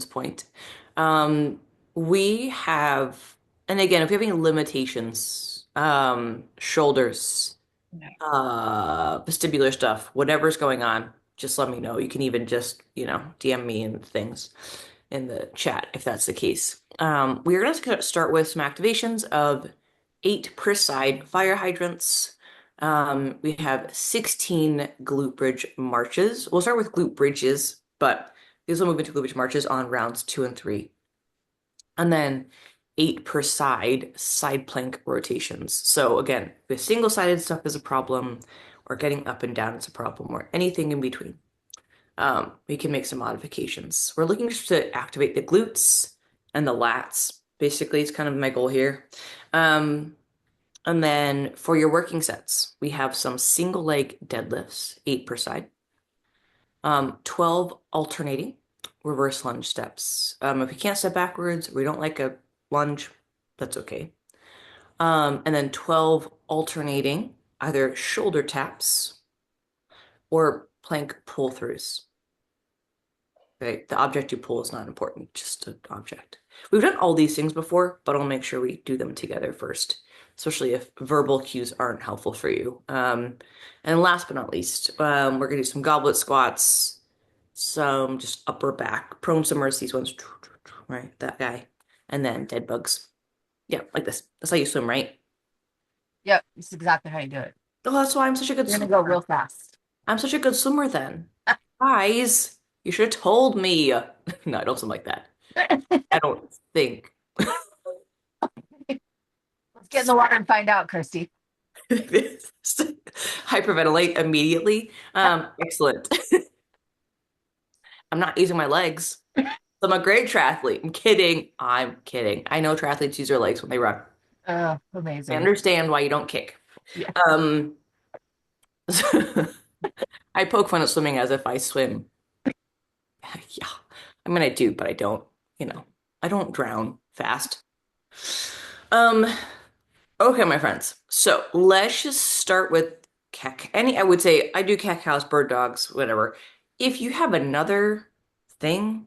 point. Um, we have, and again, if you have any limitations, shoulders, Okay. vestibular stuff, whatever's going on, just let me know. You can even just, DM me and things in the chat if that's the case. We are going to start with some activations of 8 per side fire hydrants. We have 16 glute bridge marches. We'll start with glute bridges, but these will move into glute bridge marches on rounds 2 and 3. And then 8 per side plank rotations. So again, if single-sided stuff is a problem, or getting up and down is a problem, or anything in between, we can make some modifications. We're looking to activate the glutes and the lats. Basically, it's kind of my goal here. Um, and then for your working sets, we have some single leg deadlifts, 8 per side, 12 alternating reverse lunge steps. If you can't step backwards, we don't like a lunge, that's okay. And then 12 alternating either shoulder taps or plank pull throughs. Okay, the object you pull is not important, just an object. We've done all these things before, but I'll make sure we do them together first, especially if verbal cues aren't helpful for you. And last but not least, we're gonna do some goblet squats, some just upper back, prone submerge these ones, right? That guy, and then dead bugs. Yeah, like this. That's how you swim, right? Yep, this is exactly how you do it. Oh, that's why I'm such a good You're gonna go swimmer. real fast. I'm such a good swimmer then. Guys, you should have told me. No, I don't swim like that. I don't think. Let's get in the water and find out, Kirstie. Hyperventilate immediately. Excellent. I'm not using my legs. I'm a great triathlete. I'm kidding. I'm kidding. I know triathletes use their legs when they run. Oh, I amazing. understand why you don't kick. Yeah. Um, I poke fun at swimming as if I swim. Yeah, I mean I do, but I don't. You know, I don't drown fast. Um, Okay, my friends. So let's just start with cat. I would say I do cat cows, bird dogs, whatever. If you have another thing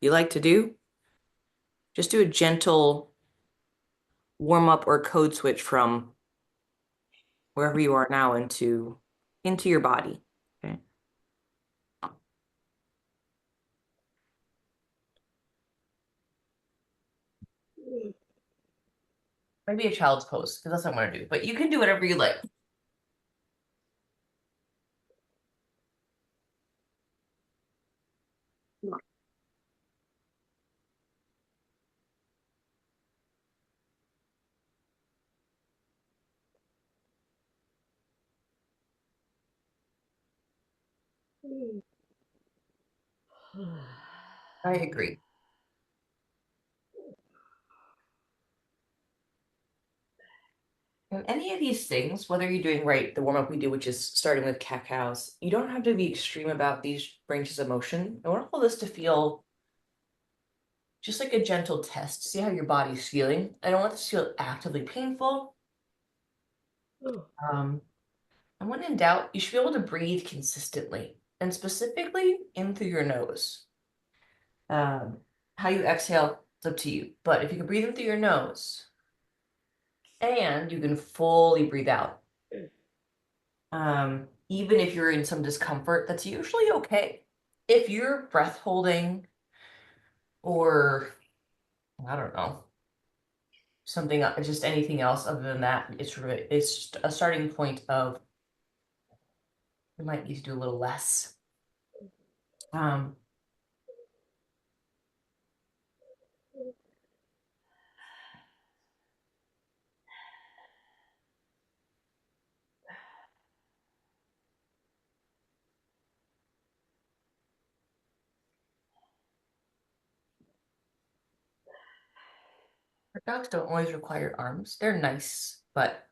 you like to do, just do a gentle warm up or code switch from wherever you are now into your body. Okay. Maybe a child's pose, because that's what I'm gonna do. But you can do whatever you like. I agree. And any of these things, whether you're doing right, the warm up we do, which is starting with cat cows, you don't have to be extreme about these ranges of motion. I want all this to feel just like a gentle test, see how your body's feeling. I don't want this to feel actively painful. Um, and when in doubt, you should be able to breathe consistently and specifically in through your nose. Um, how you exhale, it's up to you. But if you can breathe in through your nose and you can fully breathe out, even if you're in some discomfort, that's usually okay. If you're breath holding or I don't know, something, just anything else other than that, it's just a starting point of we might need to do a little less. Um, dogs don't always require arms. They're nice, but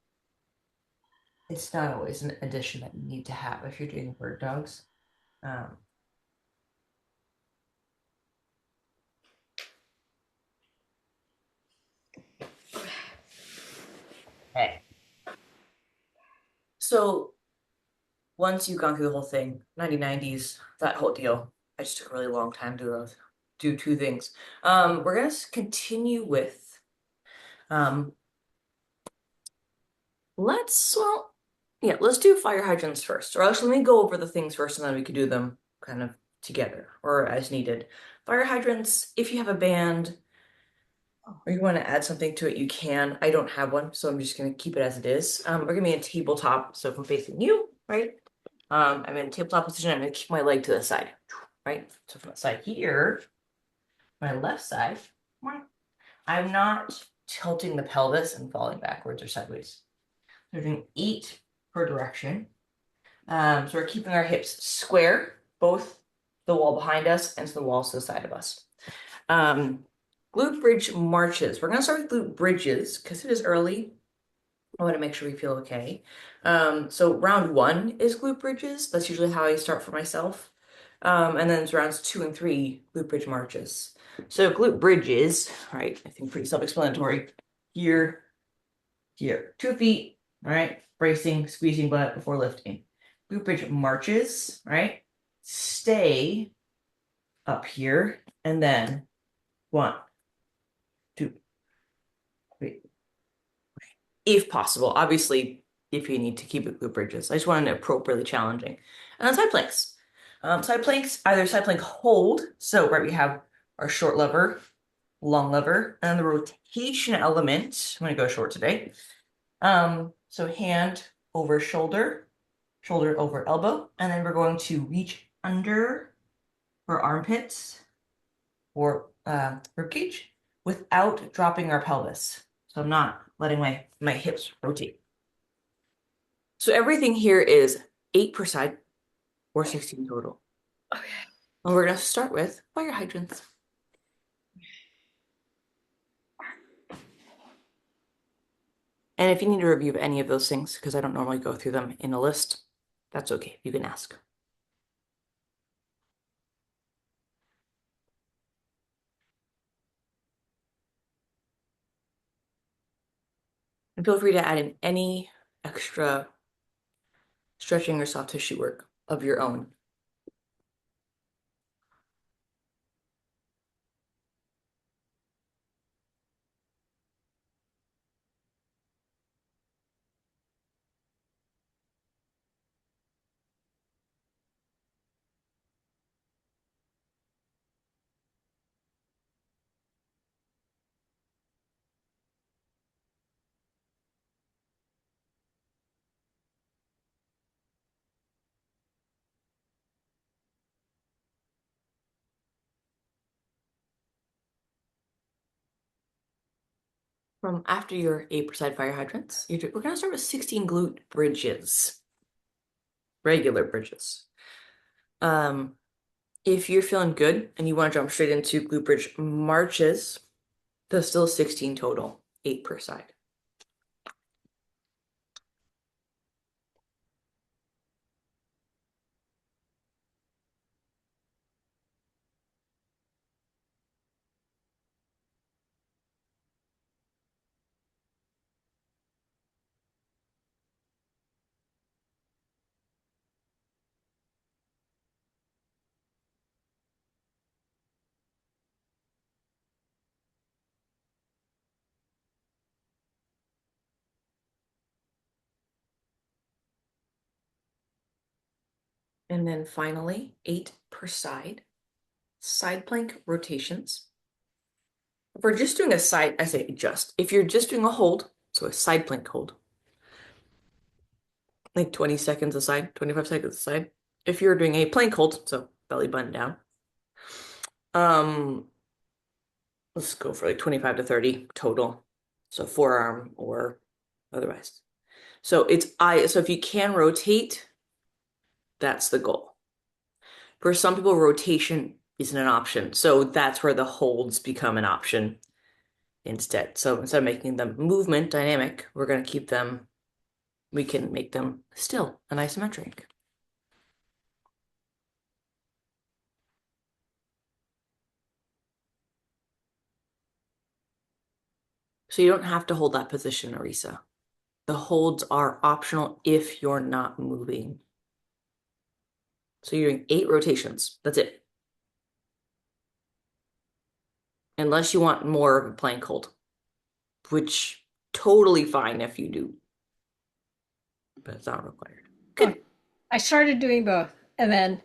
it's not always an addition that you need to have if you're doing bird dogs. Um, okay. So once you've gone through the whole thing, 1990s, that whole deal, I just took a really long time to do two things. We're gonna continue with um well, yeah, let's do fire hydrants first. Or else let me go over the things first and then we could do them kind of together or as needed. Fire hydrants, if you have a band or you want to add something to it, you can. I don't have one, so I'm just gonna keep it as it is. We're gonna be in tabletop, so if I'm facing you, right? I'm in tabletop position, I'm gonna keep my leg to the side, right? So from the side here, my left side, I'm not tilting the pelvis and falling backwards or sideways. We're doing 8 per direction. So we're keeping our hips square, both the wall behind us and to the walls to the side of us. Um, Glute bridge marches. We're gonna start with glute bridges because it is early. I want to make sure we feel okay. So round 1 is glute bridges. That's usually how I start for myself. And then it's rounds 2 and 3, glute bridge marches. So glute bridges, right? I think pretty self-explanatory. Here, here, 2 feet, all right? Bracing, squeezing butt before lifting. Glute bridge marches, right? Stay up here, and then 1, 2, 3. If possible, obviously, if you need to keep it glute bridges. I just wanted it appropriately challenging. And then side planks. Side planks, either side plank hold. So, right, we have our short lever, long lever, and the rotation element. I'm going to go short today. So hand over shoulder, shoulder over elbow, and then we're going to reach under for armpits or rib cage without dropping our pelvis. So I'm not letting my hips rotate. So everything here is 8 per side or 16 total. Okay. And we're gonna start with fire hydrants. And if you need a review of any of those things, because I don't normally go through them in a list, that's okay. You can ask. And feel free to add in any extra stretching or soft tissue work of your own. From after your 8 per side fire hydrants, we're gonna start with 16 glute bridges, regular bridges. Um, if you're feeling good and you want to jump straight into glute bridge marches, there's still 16 total, 8 per side. And then finally, 8 per side plank rotations. If we're just doing a side, I say just. If you're just doing a hold, so a side plank hold, like 20 seconds a side, 25 seconds a side. If you're doing a plank hold, so belly button down, um, let's go for like 25 to 30 total. So forearm or otherwise. So so if you can rotate, that's the goal. For some people, rotation isn't an option. So that's where the holds become an option instead. So instead of making them movement dynamic, we're going to keep them, we can make them still and isometric. So you don't have to hold that position, Arisa. The holds are optional if you're not moving. So you're doing 8 rotations. That's it. unless you want more of a plank hold, which totally fine if you do, but it's not required. Okay. Good. I started doing both, and then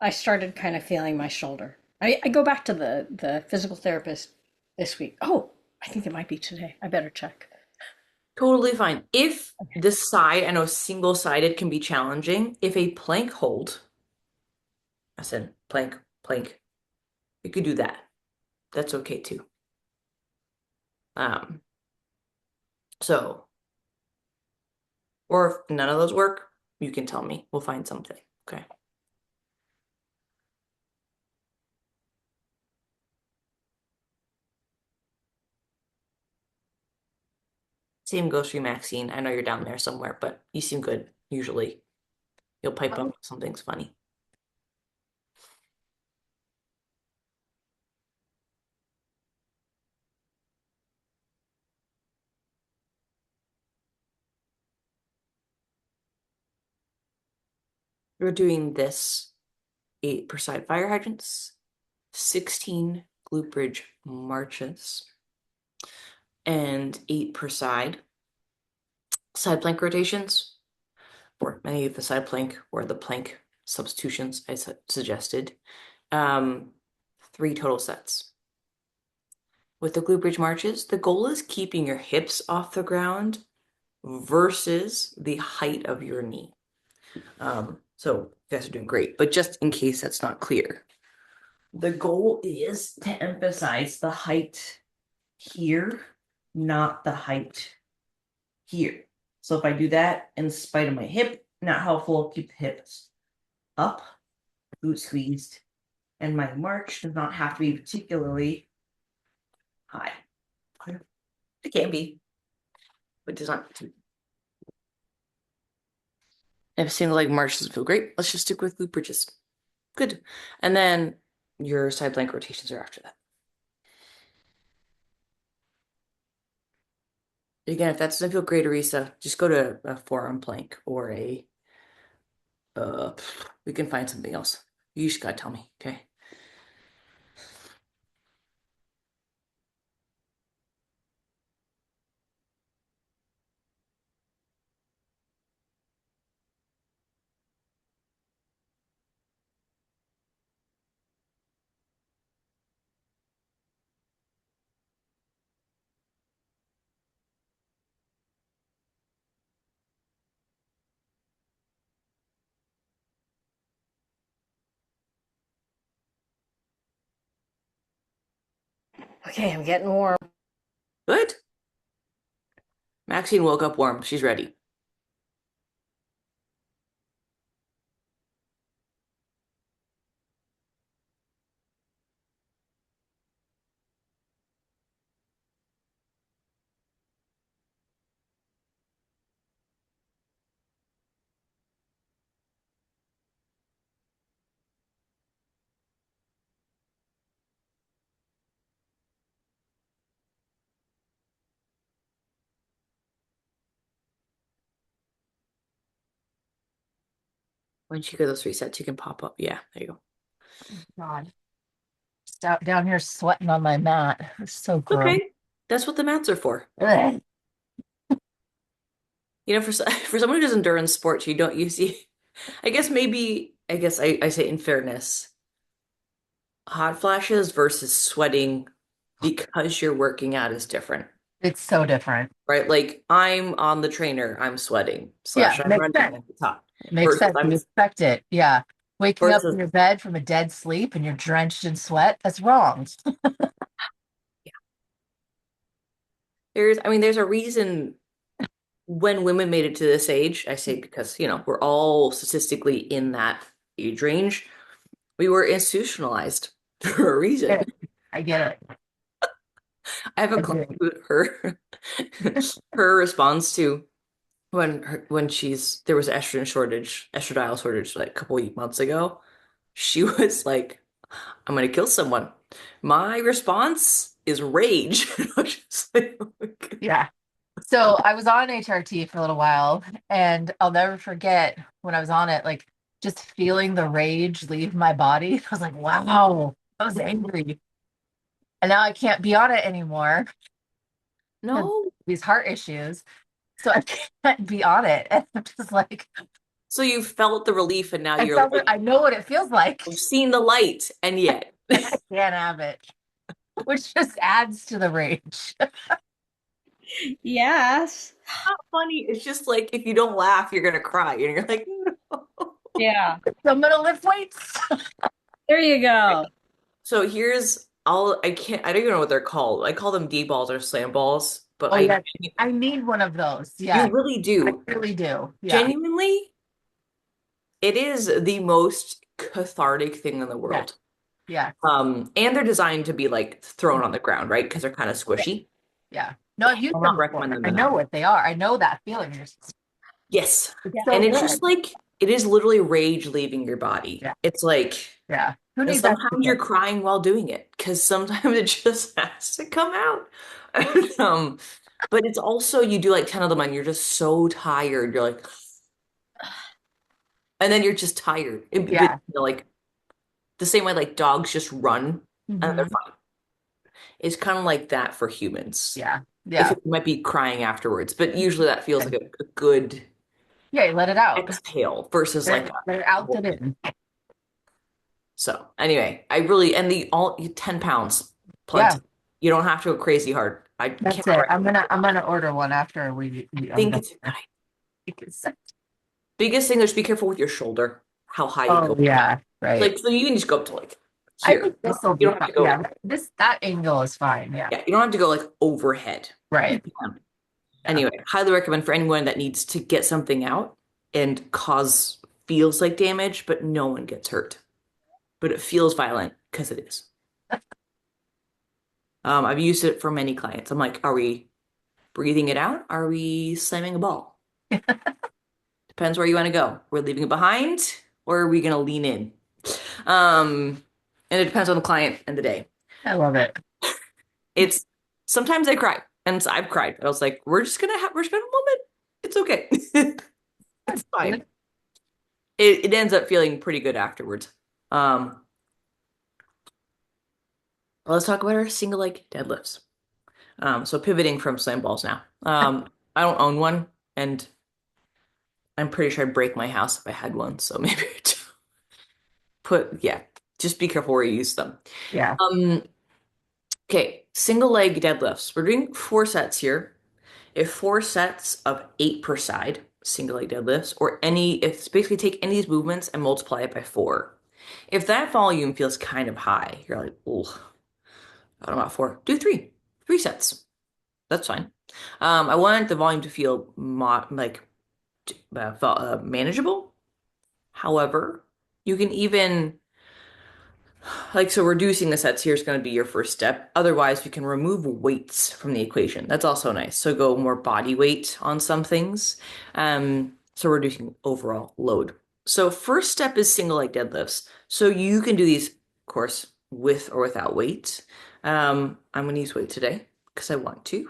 I started kind of feeling my shoulder. I go back to the physical therapist this week. Oh, I think it might be today. I better check. Totally fine. If Okay. this side, I know single-sided can be challenging. If a plank hold, I said plank, plank, you could do that. That's okay too. Um, so, or if none of those work, you can tell me. We'll find something. Okay. Same goes for you, Maxine. I know you're down there somewhere, but you seem good. Usually, you'll pipe up something's funny. We're doing this 8 per side fire hydrants, 16 glute bridge marches, and 8 per side plank rotations, or any of the side plank or the plank substitutions I suggested. Um, 3 total sets. With the glute bridge marches, the goal is keeping your hips off the ground versus the height of your knee. So you guys are doing great, but just in case that's not clear, the goal is to emphasize the height here, not the height here. So if I do that in spite of my hip, not helpful, keep the hips up, glute squeezed, and my march does not have to be particularly high. It can be, but it does not. If a single leg march doesn't feel great, let's just stick with glute bridges. Good. And then your side plank rotations are after that. Again, if that doesn't feel great, Arisa, just go to a forearm plank or uh, we can find something else. You just gotta tell me, okay? Okay, I'm getting warm. Good. Maxine woke up warm. She's ready. Once you get those 3 sets, you can pop up. Yeah, there you go. God, just out down here sweating on my mat. It's so gross. Okay. That's what the mats are for. Ugh. You know, for for someone who does endurance sports, you see, I guess I say in fairness, hot flashes versus sweating because you're working out is different, It's so different. right? Like I'm on the trainer, I'm sweating, Yeah, slash I'm makes running sense. and it's hot. It makes Versus sense. You expect it. Yeah. Waking up in versus your bed from a dead sleep and you're drenched in sweat, that's wrong. there's a reason when women made it to this age, I say because, we're all statistically in that age range, we were institutionalized for a reason. I get it. I have a I do. client who her response to when there was estradiol shortage like a couple of months ago, she was like, I'm gonna kill someone. My response is rage. I was just like, oh my God. Yeah. So I was on HRT for a little while, and I'll never forget when I was on it, like just feeling the rage leave my body. I was like, wow, I was angry. And now I can't be on it anymore because No. these heart issues. So I can't be on it. And I'm just like, So you felt the relief and now I you're felt it. like, I know what it feels like. I've seen the light, and yet. And I can't have it, which just adds to the rage. Yes. Not funny. It's just like if you don't laugh, you're gonna cry. And you're like, no. Yeah. So I'm gonna lift weights. There you go. So here's all I don't even know what they're called. I call them D balls or slam balls, but Oh yeah, I need one of those. you Yeah, really I do. really do. Yeah, Genuinely, it is the most cathartic thing in the yeah, world. yeah, And they're designed to be like thrown on the ground, right? Because they're kind of yeah. squishy. Yeah. No, I've used I'll not them before. recommend them I know enough. what they are. I know that feeling. Yes. It's Yeah. so And it's just good. like it is literally rage leaving your body. Yeah, It's like, yeah. Who and needs that sometimes you're feeling? crying while doing it because sometimes it just has to come out. Um, but it's also you do like 10 of them and you're just so tired. You're like, and then you're just tired. But, Yeah. like the same way like dogs just run and they're Hmm. fine. It's kind of like that for humans. Yeah. If Yeah. you might be crying afterwards, but usually that feels like a good Yeah, you let it out. exhale versus like Let it out a and in. so anyway, I really and the all 10 pounds, Yeah, plenty. You don't have to go crazy hard. I that's cannot it. recommend it I'm enough. gonna order one after I'm Think done it's a good here. idea. Because- Biggest thing is be careful with your shoulder, how high you Oh go. yeah, right. Like so you can just go up to like I here. think this will You be don't have fine. to go Yeah, this that angle is fine. Yeah, yeah, you don't have to go like overhead. You right. can. Yeah, Anyway, highly recommend for anyone that needs to get something out and cause feels like damage, but no one gets hurt. But it feels violent because it is. I've used it for many clients. I'm like, are we breathing it out? Are we slamming a ball? Depends where you want to go. We're leaving it behind, or are we going to lean in? Um, and it depends on the client and the day. I love it. It's sometimes I cry, and I've cried. I was like, we're just gonna have a moment. It's okay. It's fine. It ends up feeling pretty good afterwards. Um, let's talk about our single leg deadlifts. So pivoting from slam balls now. I don't own one, and I'm pretty sure I'd break my house if I had one. So maybe yeah, just be careful where you use them. Yeah. Um, okay, single leg deadlifts. We're doing 4 sets here. If 4 sets of 8 per side, single leg deadlifts, or if basically take any of these movements and multiply it by 4. If that volume feels kind of high, you're like, oh, I don't know about 4. Do 3. 3 sets. That's fine. I want the volume to feel manageable. However, you can even like, so reducing the sets here is going to be your first step. Otherwise, we can remove weights from the equation. That's also nice. So go more body weight on some things. So reducing overall load. So first step is single leg deadlifts. So you can do these, of course, with or without weight. I'm going to use weight today because I want to.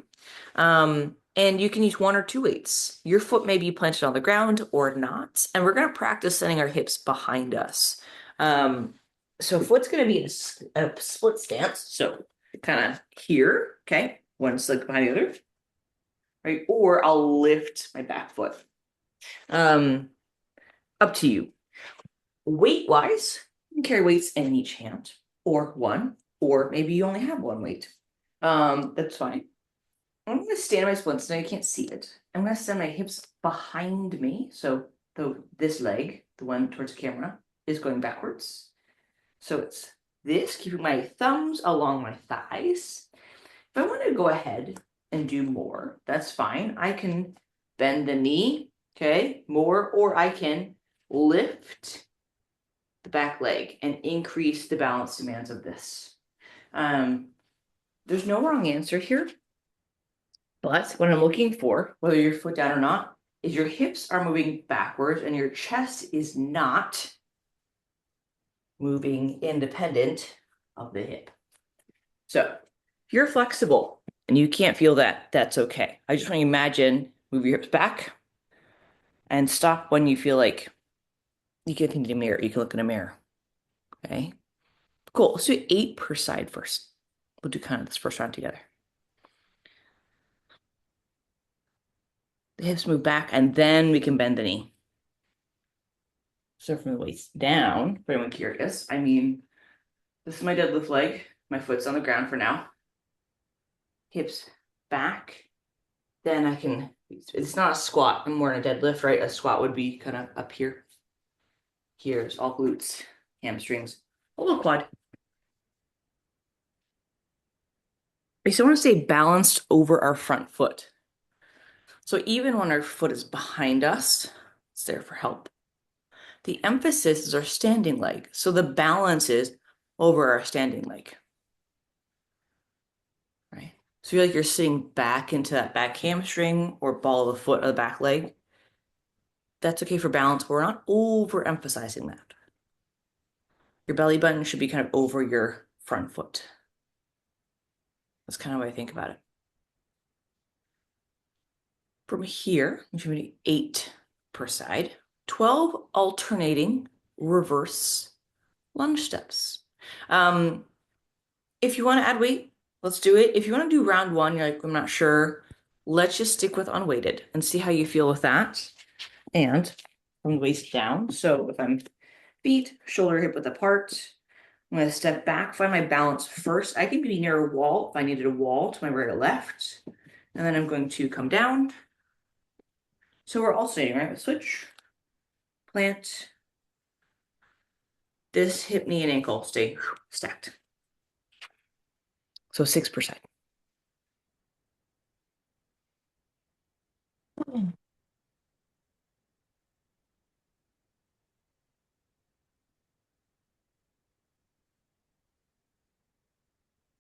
And you can use 1 or 2 weights. Your foot may be planted on the ground or not. And we're going to practice setting our hips behind us. Um, so foot's going to be in a split stance. So kind of here, okay? One leg behind the other, right? Or I'll lift my back foot. Um, up to you. Weight wise, you can carry weights in each hand or one, or maybe you only have one weight. That's fine. I'm going to stand my splits so you can't see it. I'm going to send my hips behind me. So this leg, the one towards the camera, is going backwards. So it's this, keeping my thumbs along my thighs. If I want to go ahead and do more, that's fine. I can bend the knee, okay, more, or I can lift the back leg and increase the balance demands of this. There's no wrong answer here, but what I'm looking for, whether you're foot down or not, is your hips are moving backwards and your chest is not moving independent of the hip. So if you're flexible and you can't feel that, that's okay. I just want you to imagine, move your hips back and stop when you feel like you can look in the mirror. You can look in a mirror. Okay. Cool. Let's do 8 per side first. We'll do kind of this first round together. The hips move back, and then we can bend the knee. So from the waist down, for anyone curious, I mean, this is my deadlift leg. My foot's on the ground for now. Hips back. Then I can, it's not a squat. I'm more in a deadlift, right? A squat would be kind of up here. Here's all glutes, hamstrings, a little quad. I still want to stay balanced over our front foot. So even when our foot is behind us, it's there for help. The emphasis is our standing leg. So the balance is over our standing leg. Right? So you feel like you're sitting back into that back hamstring or ball of the foot or the back leg. That's okay for balance, but we're not overemphasizing that. Your belly button should be kind of over your front foot. That's kind of what I think about it. From here, we should be 8 per side, 12 alternating reverse lunge steps. If you want to add weight, let's do it. If you want to do round 1, you're like, I'm not sure, let's just stick with unweighted and see how you feel with that. And from the waist down. So if I'm feet, shoulder, hip width apart, I'm going to step back, find my balance first. I can be near a wall if I needed a wall to my right or left. And then I'm going to come down. So we're alternating, right? Switch, plant. This hip, knee, and ankle stay stacked. So 6%.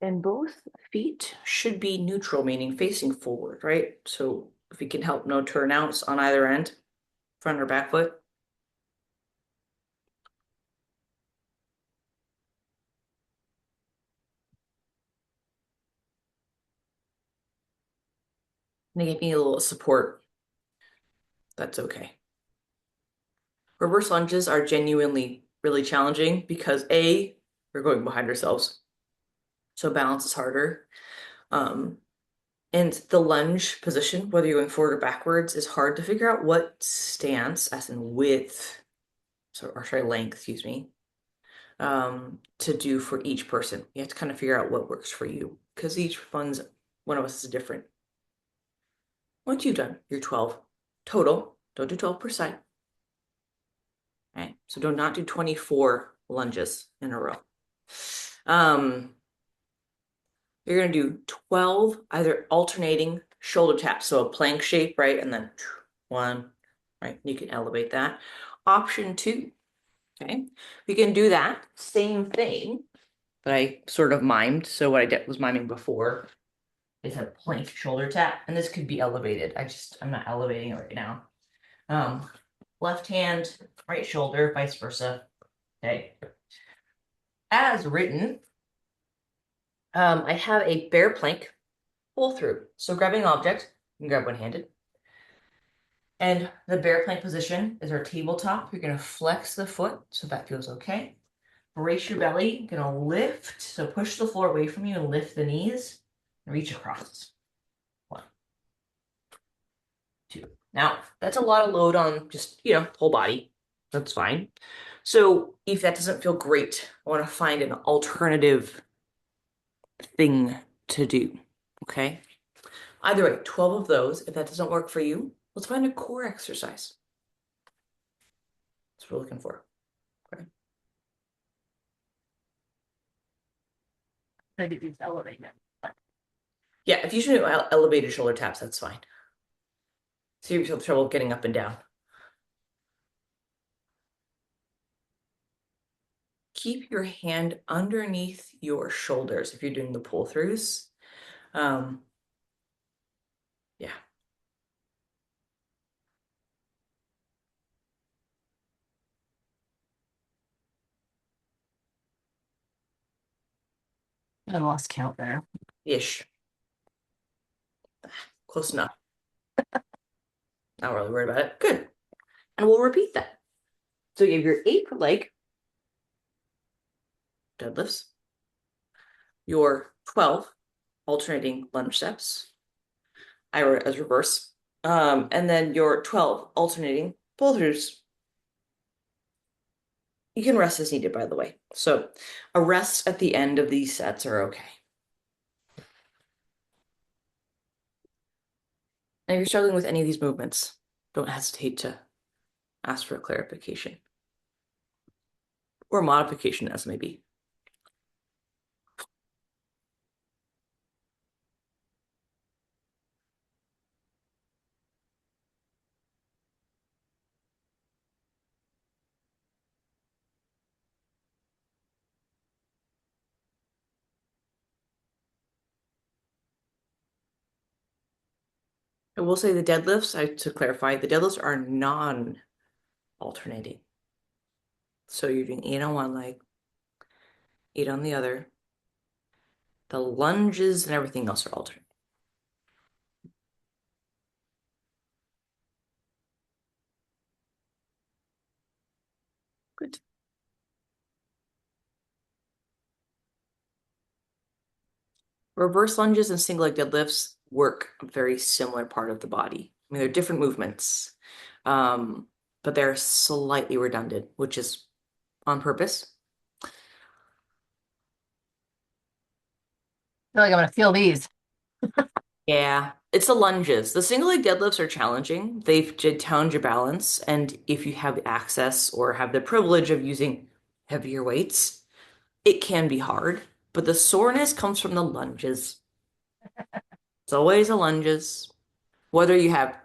And both feet should be neutral, meaning facing forward, right? So if we can help no turnouts on either end, front or back foot. And they give me a little support. That's okay. Reverse lunges are genuinely really challenging because A, we're going behind ourselves. So balance is harder. And the lunge position, whether you're going forward or backwards, is hard to figure out what stance, as in width, or sorry, length, excuse me, to do for each person. You have to kind of figure out what works for you because one of us is different. Once you've done your 12 total, don't do 12 per side. Right? So do not do 24 lunges in a row. You're going to do 12 either alternating shoulder taps, so a plank shape, right? And then 1, right? You can elevate that. Option 2, okay? We can do that same thing that I sort of mimed. So what I did was miming before is a plank shoulder tap, and this could be elevated. I'm not elevating it right now. Left hand, right shoulder, vice versa. Okay. As written, I have a bear plank pull through. So grabbing an object, you can grab one-handed. And the bear plank position is our tabletop. You're going to flex the foot so that feels okay. Brace your belly. You're going to lift. So push the floor away from you and lift the knees and reach across. 1, 2. Now, that's a lot of load on just, whole body. That's fine. So if that doesn't feel great, I want to find an alternative thing to do. Okay? Either way, 12 of those. If that doesn't work for you, let's find a core exercise. That's what we're looking for. Okay. I do these elevated. Yeah, if you should do elevated shoulder taps, that's fine. So you have trouble getting up and down. Keep your hand underneath your shoulders if you're doing the pull throughs. Yeah. I lost count there. Ish. Close enough. Not really worried about it. Good. And we'll repeat that. So you have your 8 per leg deadlifts, your 12 alternating lunge steps. I wrote it as reverse. And then your 12 alternating pull throughs. You can rest as needed, by the way. So a rest at the end of these sets are okay. And if you're struggling with any of these movements, don't hesitate to ask for clarification or modification as may be. I will say the deadlifts, to clarify, the deadlifts are non-alternating. So you're doing 8 on one leg, 8 on the other. The lunges and everything else are alternating. Good. Reverse lunges and single leg deadlifts work a very similar part of the body. I mean, they're different movements, but they're slightly redundant, which is on purpose. I feel like I'm gonna feel these. Yeah, it's the lunges. The single leg deadlifts are challenging. They challenge your balance, and if you have access or have the privilege of using heavier weights, it can be hard. But the soreness comes from the lunges. It's always the lunges. Whether you have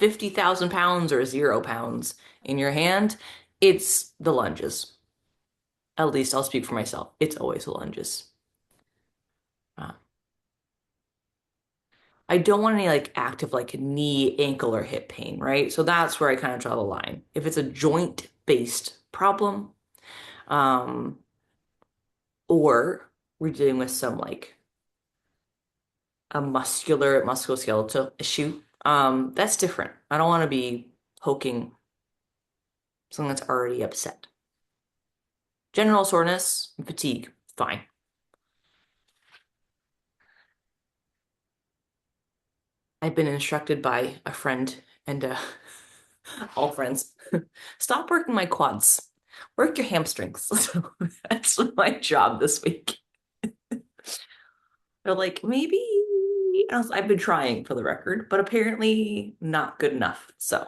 50,000 pounds or 0 pounds in your hand, it's the lunges. At least I'll speak for myself. It's always the lunges. Uh, I don't want any like active like knee, ankle, or hip pain, right? So that's where I kind of draw the line. If it's a joint-based problem, um, or we're dealing with some like a musculoskeletal issue, that's different. I don't want to be poking something that's already upset. General soreness and fatigue, fine. I've been instructed by a friend and all friends, stop working my quads. Work your hamstrings. So that's my job this week. They're like, maybe I've been trying for the record, but apparently not good enough. So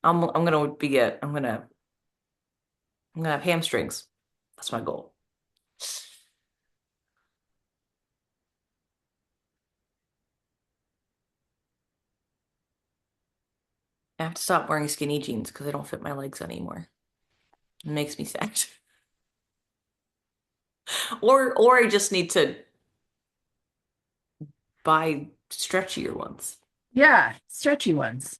I'm gonna be a I'm gonna have hamstrings. That's my goal. I have to stop wearing skinny jeans because they don't fit my legs anymore. It makes me sad. Or I just need to buy stretchier ones. Yeah, stretchy ones.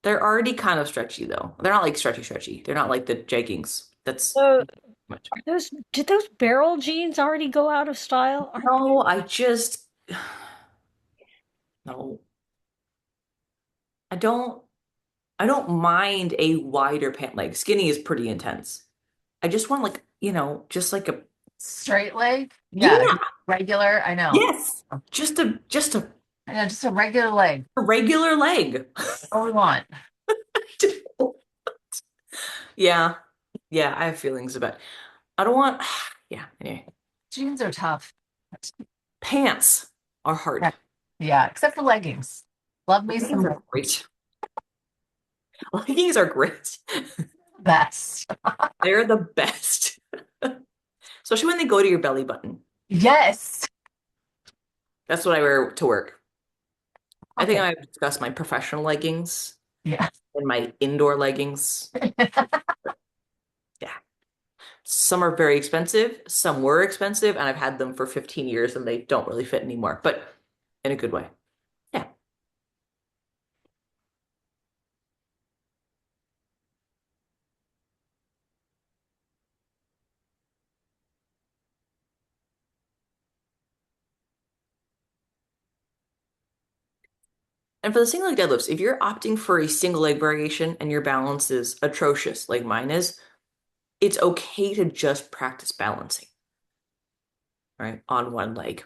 They're already kind of stretchy though. They're not like stretchy. They're not like the jeggings. That's So much. are those did those barrel jeans already go out of style? Aren't they? No, I just no. I don't I don't mind a wider pant leg. Skinny is pretty intense. I just want like, just like a Straight leg? Yeah, yeah, just regular. I know. yes. Just a I know, just a regular leg. regular leg. All we want. Yeah. Yeah, I have feelings about I don't want yeah, anyway. Jeans are tough. Pants are hard. Yeah, except for leggings. Love me Leggings some are great. Leggings are great. best. They're the best. Especially when they go to your belly button. Yes. That's what I wear to work. I think Okay. I've discussed my professional leggings Yeah. and my indoor leggings. Yeah. Some are very expensive, some were expensive, and I've had them for 15 years and they don't really fit anymore, but in a good way. Yeah. And for the single leg deadlifts, if you're opting for a single leg variation and your balance is atrocious, like mine is, it's okay to just practice balancing, right, on one leg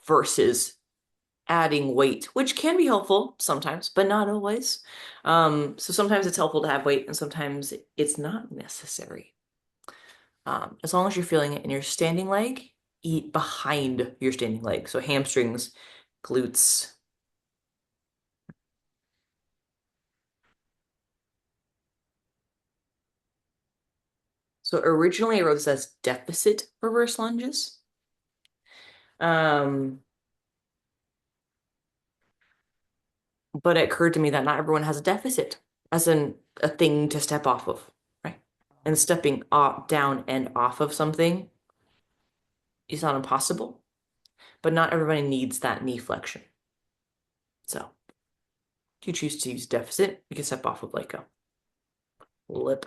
versus adding weight, which can be helpful sometimes, but not always. So sometimes it's helpful to have weight and sometimes it's not necessary. As long as you're feeling it in your standing leg, eat behind your standing leg. So hamstrings, glutes. So originally I wrote this as deficit reverse lunges. Um, but it occurred to me that not everyone has a deficit, as in a thing to step off of, right? And stepping off, down and off of something is not impossible, but not everybody needs that knee flexion. So if you choose to use deficit, you can step off of like a lip.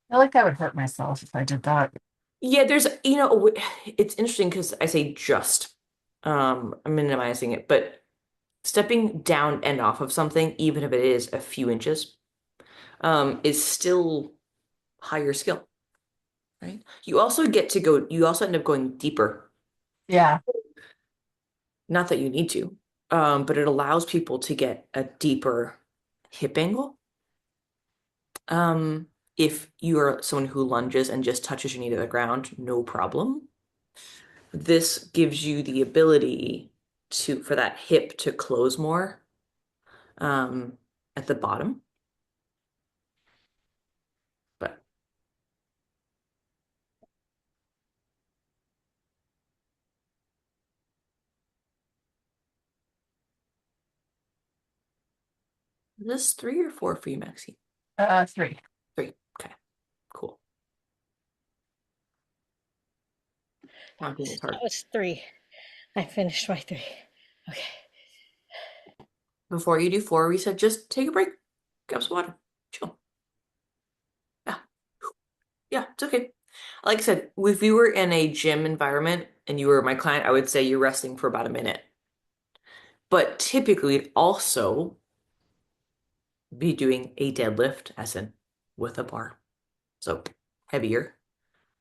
I feel like I would hurt myself if I did that. Yeah, it's interesting because I say just, I'm minimizing it, but stepping down and off of something, even if it is a few inches, is still higher skill, right? You also end up going deeper. Yeah. Not that you need to, but it allows people to get a deeper hip angle. If you are someone who lunges and just touches your knee to the ground, no problem. This gives you the ability for that hip to close more, um, at the bottom. But is this 3 or 4 for you, Maxine? 3. 3. Okay, cool. Counting is hard. That was 3. I finished my 3. Okay. Before you do 4, we said just take a break, grab some water, chill. Yeah, yeah, it's okay. Like I said, if you were in a gym environment and you were my client, I would say you're resting for about a minute. But typically, also be doing a deadlift, as in with a bar. So heavier.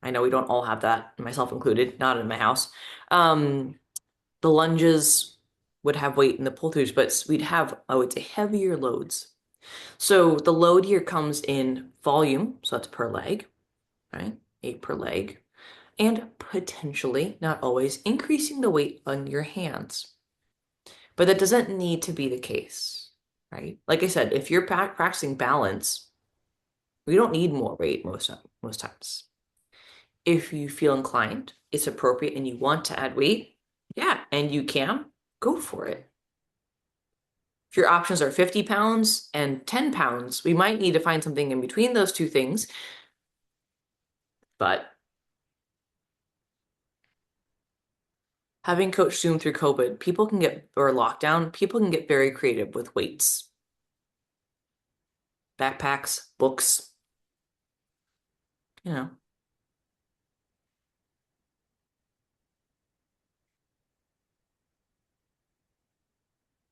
I know we don't all have that, myself included, not in my house. The lunges would have weight in the pull throughs, but we'd have, I would say, heavier loads. So the load here comes in volume, so that's per leg, right? 8 per leg, and potentially, not always, increasing the weight on your hands. But that doesn't need to be the case, right? Like I said, if you're practicing balance, we don't need more weight most times. If you feel inclined, it's appropriate, and you want to add weight, yeah, and you can, go for it. If your options are 50 pounds and 10 pounds, we might need to find something in between those two things. But having coached Zoom through COVID, or lockdown, people can get very creative with weights, backpacks, books, you know.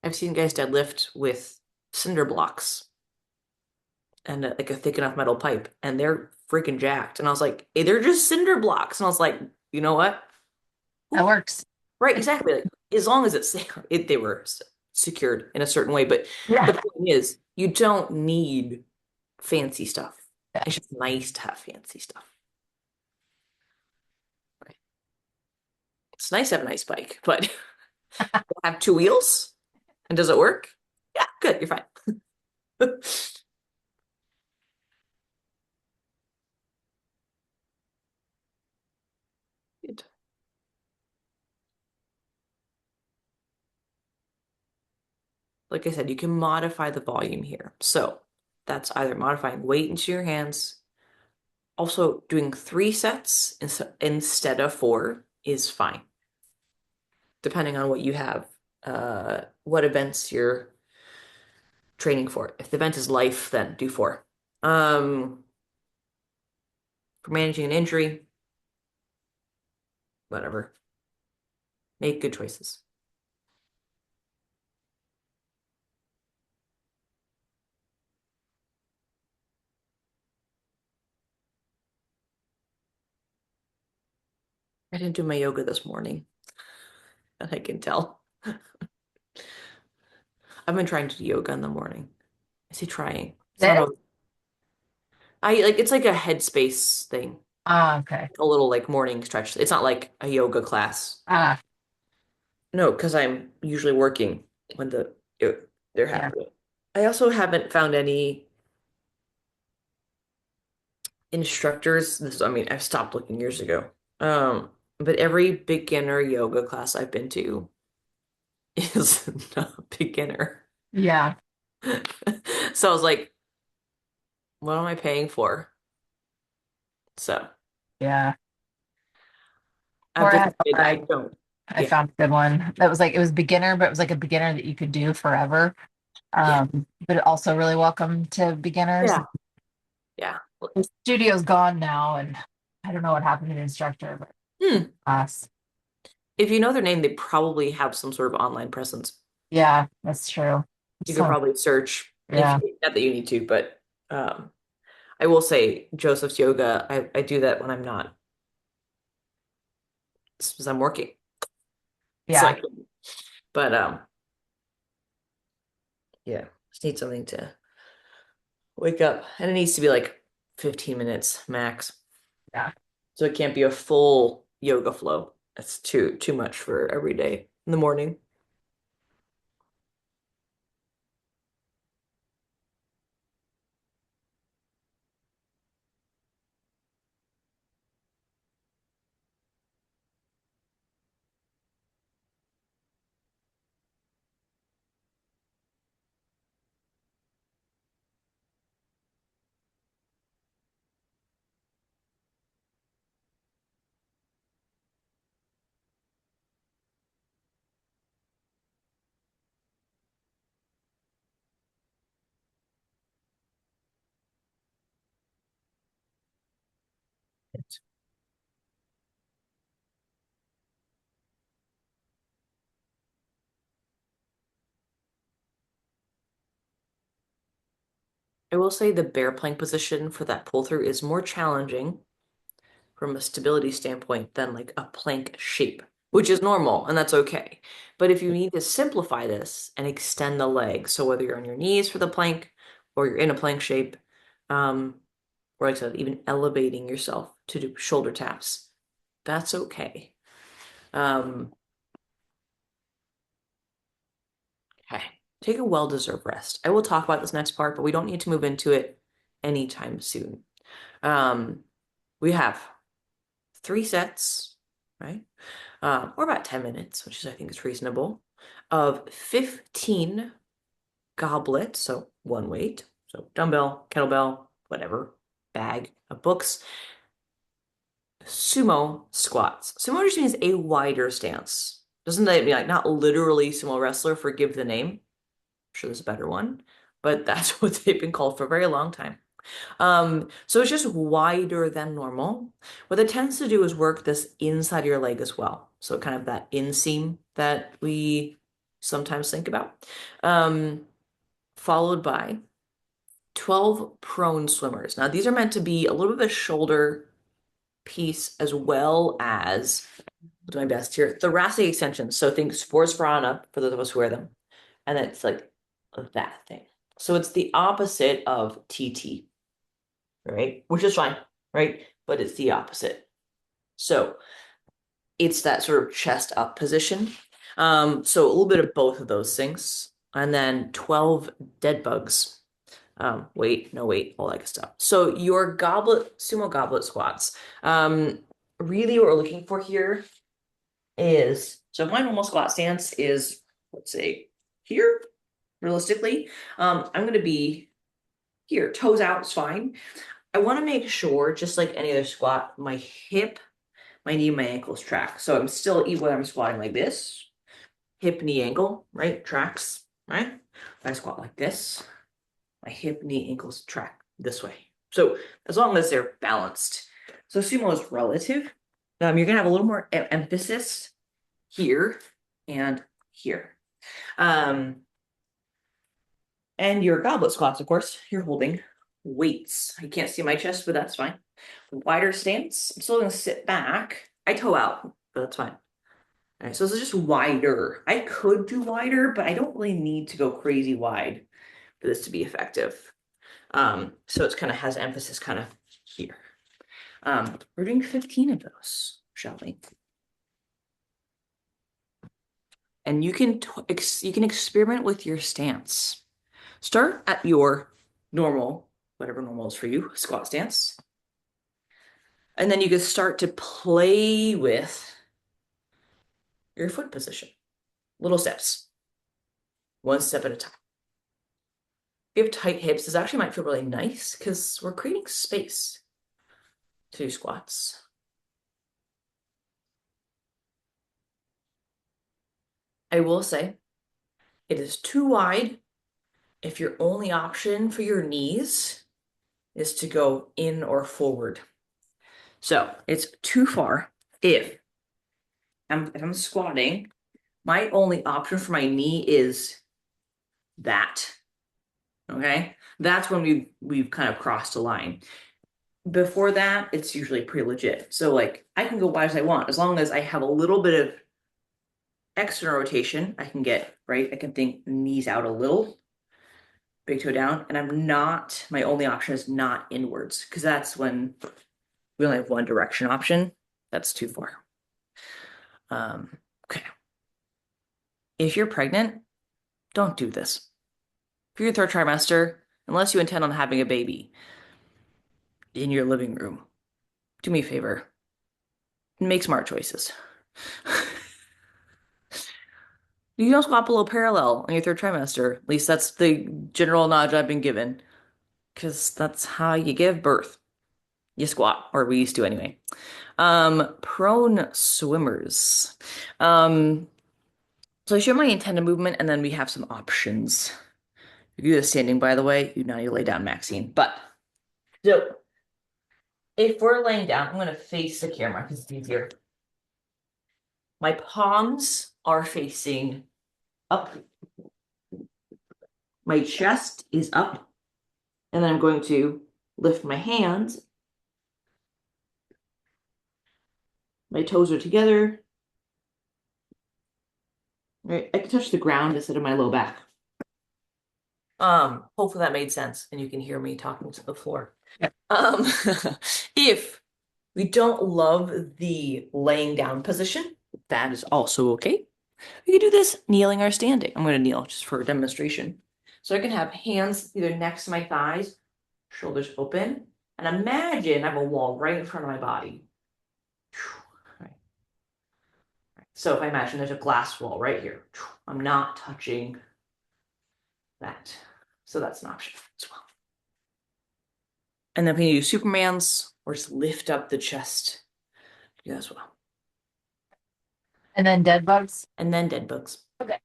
I've seen guys deadlift with cinder blocks and like a thick enough metal pipe, and they're freaking jacked. And I was like, hey, they're just cinder blocks. And I was like, you know what? That works. Right, exactly. Like, as long as they were secured in a certain way. But the Yeah. point is, you don't need fancy stuff. Yeah. It's just nice to have fancy stuff. Right. It's nice to have a nice bike, but have 2 wheels, and does it work? Yeah, good, you're fine. Good. Like I said, you can modify the volume here. So that's either modifying weight into your hands. Also, doing 3 sets instead of 4 is fine, depending on what you have, what events you're training for. If the event is life, then do 4. Um, for managing an injury, whatever. Make good choices. didn't do my yoga this morning, and I can tell. I've been trying to do yoga in the morning. I say trying. It's not This? a, I like it's like a headspace thing. Ah, okay. A little like morning stretch. It's not like a yoga class. Ah, No, because I'm usually working when they're yeah. happening. I also haven't found any instructors. I mean, I've stopped looking years ago. But every beginner yoga class I've been to is not beginner. Yeah. So I was like, what am I paying for? So Yeah. I've Or I had decided I one. don't. I Yeah, found a good one that was like it was beginner, but it was like a beginner that you could do forever. yeah, But it also really welcome to beginners. yeah, yeah. The studio's gone now, and I don't know what happened to the instructor, but Hmm. class. If you know their name, they probably have some sort of online presence. Yeah, that's true. You could So probably search if yeah, not that you need to, but um, I will say Joseph's yoga. I do that when I'm not, because I'm working. So I yeah, can, but yeah, just need something to wake up, and it needs to be like 15 minutes max. yeah. So it can't be a full yoga flow. That's too much for every day in the morning. I will say the bear plank position for that pull through is more challenging from a stability standpoint than like a plank shape, which is normal and that's okay. But if you need to simplify this and extend the leg, so whether you're on your knees for the plank or you're in a plank shape, um, or like I said, even elevating yourself to do shoulder taps, that's okay. Um, okay. Take a well-deserved rest. I will talk about this next part, but we don't need to move into it anytime soon. Um, we have 3 sets, right? Or about 10 minutes, which is, I think, is reasonable, of 15 goblets, so one weight, so dumbbell, kettlebell, whatever, bag of books, sumo squats. Sumo just means a wider stance. Doesn't that mean like not literally sumo wrestler, forgive the name? I'm sure there's a better one, but that's what they've been called for a very long time. So it's just wider than normal. What it tends to do is work this inside of your leg as well. So kind of that inseam that we sometimes think about. Um, Followed by 12 prone swimmers. Now these are meant to be a little bit of a shoulder piece as well as, I'll do my best here, thoracic extensions. So think sports bra and up for those of us who wear them. And then it's like that thing. So it's the opposite of TT, right? Which is fine, right? But it's the opposite. So it's that sort of chest up position. So a little bit of both of those things. And then 12 dead bugs. Weight, no weight, all that good stuff. So your goblet, sumo goblet squats. Really what we're looking for here is, so my normal squat stance is, let's say, here, realistically. I'm going to be here, toes out is fine. I want to make sure, just like any other squat, my hip, my knee, my ankles track. So I'm still, even when I'm squatting like this, hip, knee, ankle, right? Tracks, right? If I squat like this, my hip, knee, ankles track this way. So as long as they're balanced. So sumo is relative. You're gonna have a little more emphasis here and here. Um, and your goblet squats, of course, you're holding weights. You can't see my chest, but that's fine. Wider stance. I'm still gonna sit back. I toe out, but that's fine. All right, so this is just wider. I could do wider, but I don't really need to go crazy wide for this to be effective. So it's kind of has emphasis kind of here. We're doing 15 of those, shall we? And you can experiment with your stance. Start at your normal, whatever normal is for you, squat stance. And then you can start to play with your foot position. Little steps, one step at a time. If you have tight hips, this actually might feel really nice because we're creating space to do squats. I will say it is too wide if your only option for your knees is to go in or forward. So it's too far if I'm squatting, my only option for my knee is that. Okay? That's when we've kind of crossed a line. Before that, it's usually pretty legit. So like I can go wide as I want as long as I have a little bit of external rotation. I can get right. I can think knees out a little, big toe down, and my only option is not inwards because that's when we only have one direction option. That's too far. Okay. If you're pregnant, don't do this. If you're third trimester, unless you intend on having a baby in your living room, do me a favor. Make smart choices. You don't squat below parallel in your third trimester. At least that's the general knowledge I've been given. Because that's how you give birth. You squat, or we used to anyway. Prone swimmers. So I show my intended movement, and then we have some options. If you do the standing, by the way, you lay down, Maxine. But so if we're laying down, I'm going to face the camera because it's easier. My palms are facing up. My chest is up. And then I'm going to lift my hands. My toes are together. Right, I can touch the ground instead of my low back. Hopefully that made sense and you can hear me talking to the floor. Yeah. If we don't love the laying down position, that is also okay. We can do this kneeling or standing. I'm going to kneel just for a demonstration. So I can have hands either next to my thighs, shoulders open, and imagine I have a wall right in front of my body. Right. So if I imagine there's a glass wall right here, I'm not touching that. So that's an option as well. And then we can do Supermans or just lift up the chest. Do that as well. And then dead bugs. And then dead bugs. Okay.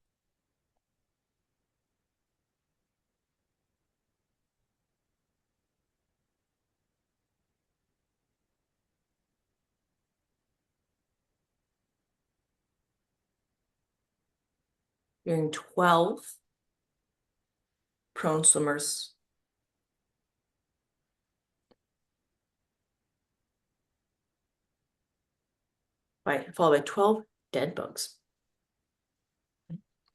You're in 12 prone swimmers. Right, followed by 12 dead bugs.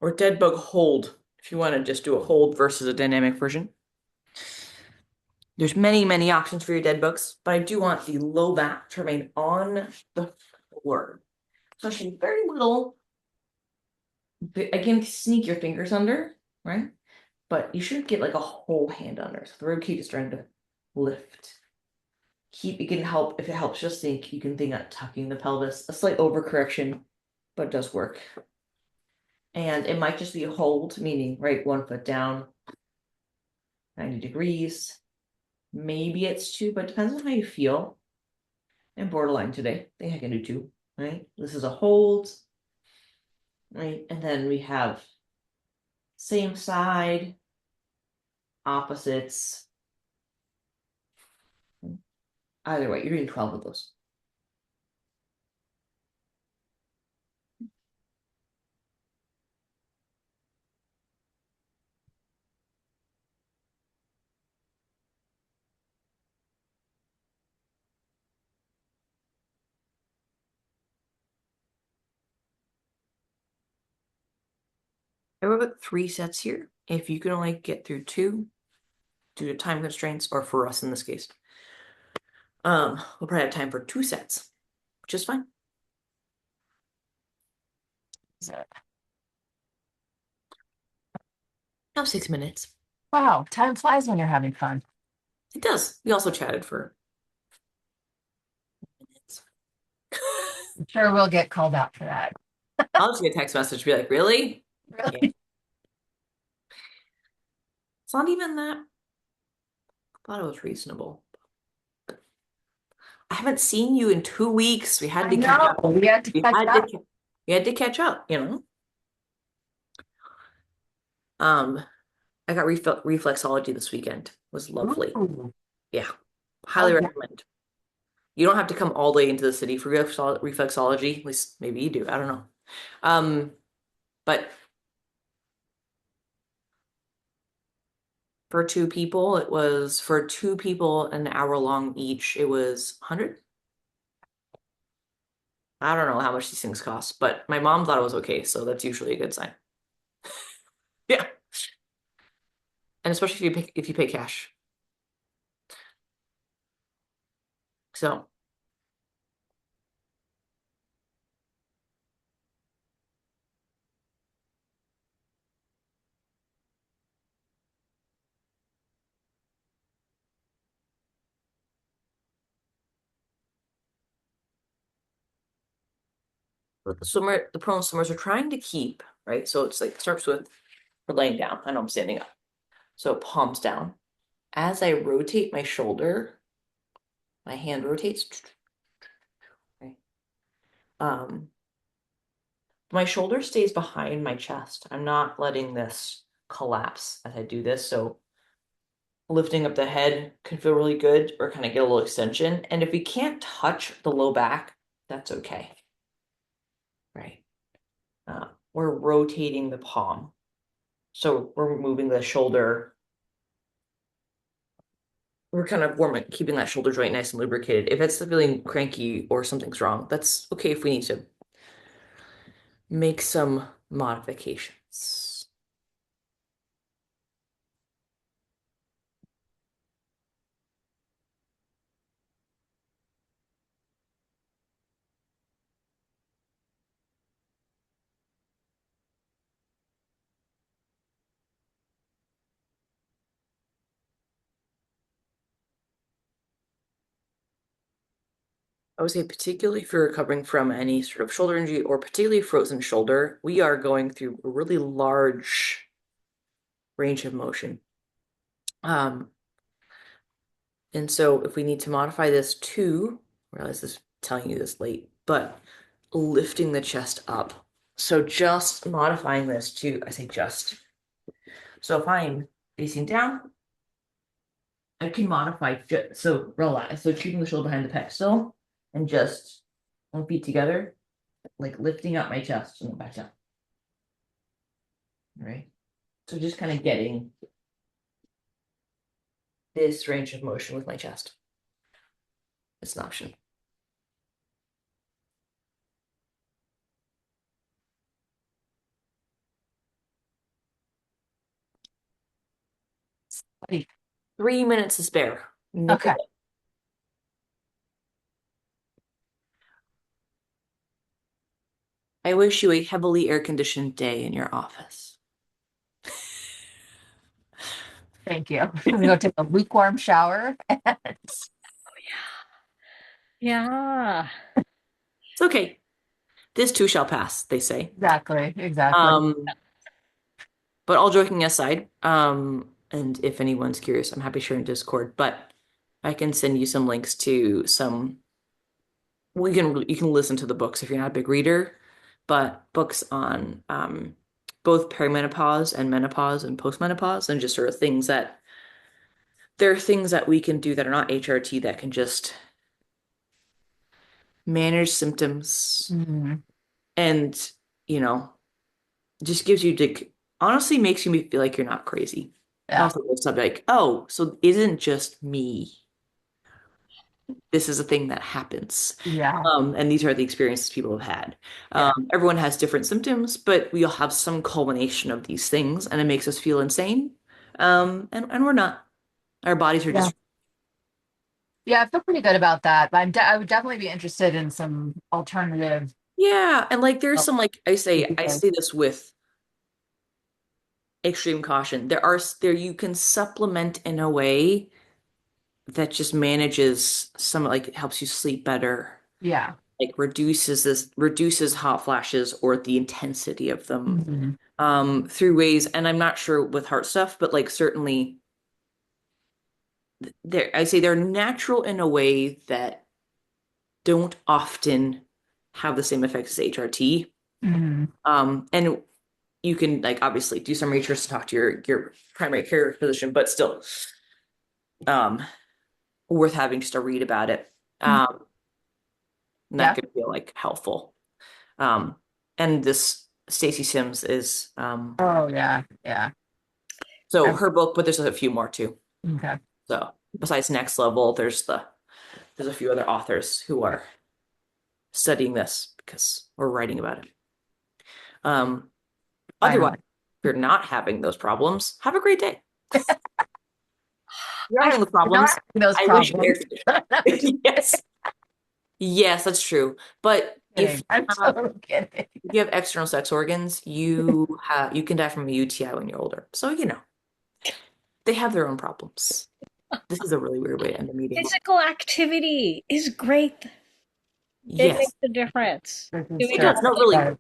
Or dead bug hold, if you want to just do a hold versus a dynamic version. There's many, many options for your dead bugs, but I do want the low back to remain on the floor. So I should very little. Again, sneak your fingers under, right? But you shouldn't get like a whole hand under. So the rib cage is trying to lift. It can help if it helps just think you can think of tucking the pelvis, a slight overcorrection, but it does work. And it might just be a hold, meaning right 1 foot down, 90 degrees. Maybe it's two, but it depends on how you feel. And borderline today. I think I can do two, right? This is a hold. Right. And then we have same side, opposites. Either way, you're doing 12 of those. I wrote about 3 sets here. If you can only get through two due to time constraints, or for us in this case, we'll probably have time for 2 sets, which is fine. So- Now 6 minutes. Wow, time flies when you're having fun. It does. We also chatted for minutes. I'm sure we'll get called out for that. I'll just get a text message, be like, really? Yeah. Really? It's not even that. I thought it was reasonable. I haven't seen you in 2 weeks. We had I to catch know. up. We had to We catch had to, up. we had to catch up, you know? Um, I got reflexology this weekend. It was lovely. Ooh, Yeah. oh, Highly yeah. recommend. You don't have to come all the way into the city for reflexology. At least maybe you do. I don't know. But for 2 people, it was for 2 people an hour long each. It was 100. I don't know how much these things cost, but my mom thought it was okay, so that's usually a good sign. Yeah. And especially if you pay cash. So but the prone swimmers are trying to keep, right? So it's like starts with we're laying down. I know I'm standing up. So palms down. As I rotate my shoulder, my hand rotates. Right? Um, my shoulder stays behind my chest. I'm not letting this collapse as I do this. So lifting up the head can feel really good or kind of get a little extension. And if we can't touch the low back, that's okay. Right. We're rotating the palm. So we're moving the shoulder. We're kind of warming, keeping that shoulder joint nice and lubricated. If it's feeling cranky or something's wrong, that's okay if we need to make some modifications. I would say particularly if you're recovering from any sort of shoulder injury or particularly frozen shoulder, we are going through a really large range of motion. Um, and so if we need to modify this to, I realize this telling you this late, but lifting the chest up. So just modifying this to, I say just. So if I'm facing down, I can modify so relax. So keeping the shoulder behind the pec still and just 1 feet together, like lifting up my chest and then back down. All right. So just kind of getting this range of motion with my chest. It's an option. Hey, 3 minutes to spare. Nick of okay. it. I wish you a heavily air-conditioned day in your office. Thank you. I'm gonna go take a lukewarm shower. Yeah. It's okay. This too shall pass, they say. Exactly. Exactly. Um, but all joking aside, and if anyone's curious, I'm happy to share in Discord, but I can send you some links to some well, you can listen to the books if you're not a big reader, but books on both perimenopause and menopause and postmenopause and just sort of things that there are things that we can do that are not HRT that can just manage symptoms Mhm. and, you know, just gives you like honestly makes you feel like you're not crazy. Yeah. Also, it's like, oh, so it isn't just me. this is a thing that happens. Yeah. And these are the experiences people have had. Yeah. Everyone has different symptoms, but we all have some culmination of these things, and it makes us feel insane. And we're not. Our bodies are Yeah. just, Yeah, I feel pretty good about that. But I would definitely be interested in some alternative. yeah. And like there's Oh, some like I say this with extreme caution. There you can supplement in a way that just manages some like helps you sleep better, yeah. like reduces hot flashes or the intensity of them Mhm. through ways, and I'm not sure with heart stuff, but like certainly I say they're natural in a way that don't often have the same effects as HRT. Mhm. And you can like obviously do some research to talk to your primary care physician, but still um worth having just to read about it. Mhm. Um, and that Yeah. could feel like helpful. Um, and this Stacey Sims is Oh, yeah. Yeah. so I, her book, but there's a few more too. okay. So besides Next Level, there's a few other authors who are studying this because we're writing about it. Um, Otherwise, Finally. if you're not having those problems, have a great day. If you're I having those You're not problems, having those I wish air problems. I'm just yes. Yes, that's true. But kidding. I'm totally kidding. if you have external sex organs, you can die from a UTI when you're older. So, they have their own problems. This is a really weird way to end the meeting. Physical activity is great. It Yes, makes a difference. This is it Doing true. does. all No, these really. But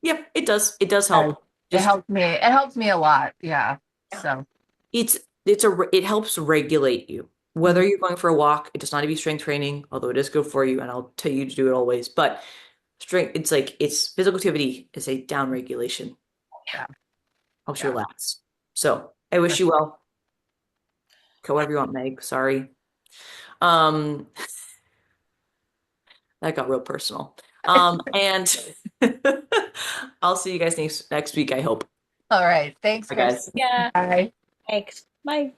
Yep, it does. It does uh, help. Just it helps me a lot. Yeah. yeah. So it's it helps regulate you. Whether you're going for a walk, it does not have to be strength training, although it is good for you, and I'll tell you to do it always. But strength, it's physical activity is a down regulation, yeah. helps you Yeah. relax. So I wish you well. Go whatever you want, Meg. Sorry. Um, that got real personal. And I'll see you guys next week, I hope. All right. Thanks, Bye, Chris. guys. Yeah. Bye. Thanks. Bye.